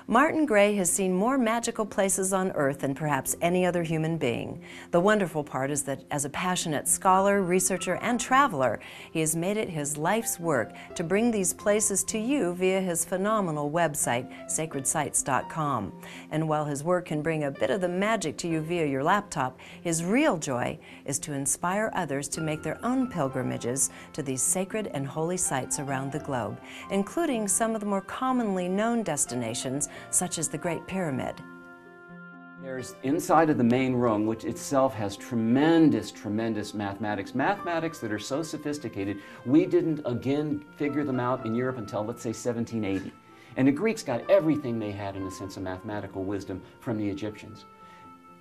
Martin Gray has seen more magical places on Earth than perhaps any other human being. The wonderful part is that as a passionate scholar, researcher, and traveler, he has made it his life's work to bring these places to you via his phenomenal website, sacredsites.com. And while his work can bring a bit of the magic to you via your laptop, his real joy is to inspire others to make their own pilgrimages to these sacred and holy sites around the globe, including some of the more commonly known destinations such as the Great Pyramid. There's inside of the main room, which itself has tremendous mathematics that are so sophisticated, we didn't again figure them out in Europe until, let's say, 1780. And the Greeks got everything they had in a sense of mathematical wisdom from the Egyptians.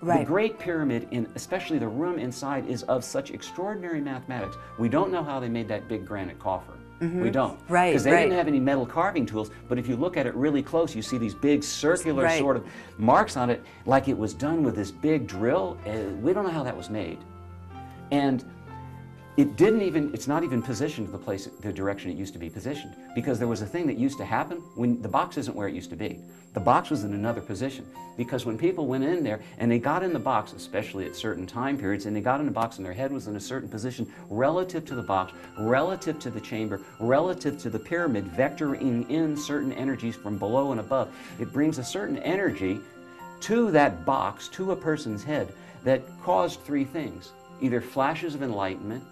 Right. The Great Pyramid, especially the room inside, is of such extraordinary mathematics. We don't know how they made that big granite coffer. We don't. Right, because they didn't have any metal carving tools, but if you look at it really close, you see these big circular sort of marks on it, like it was done with this big drill. We don't know how that was made. And it's not even positioned the direction it used to be positioned, because there was a thing that used to happen when the box isn't where it used to be. The box was in another position, because when people went in there and they got in the box, especially at certain time periods, and they got in the box and their head was in a certain position relative to the box, relative to the chamber, relative to the pyramid, vectoring in certain energies from below and above, it brings a certain energy to that box, to a person's head, that caused three things: either flashes of enlightenment,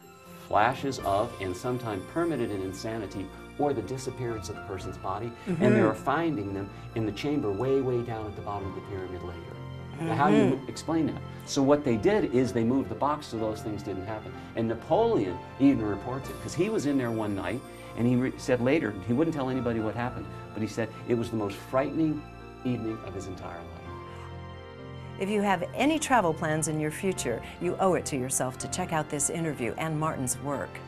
flashes of, and sometimes permanent insanity, or the disappearance of the person's body, and they were finding them in the chamber way down at the bottom of the pyramid later. Now, how do you explain that? So what they did is they moved the box so those things didn't happen. And Napoleon even reports it, because he was in there one night, and he said later, he wouldn't tell anybody what happened, but he said it was the most frightening evening of his entire life. If you have any travel plans in your future, you owe it to yourself to check out this interview and Martin's work.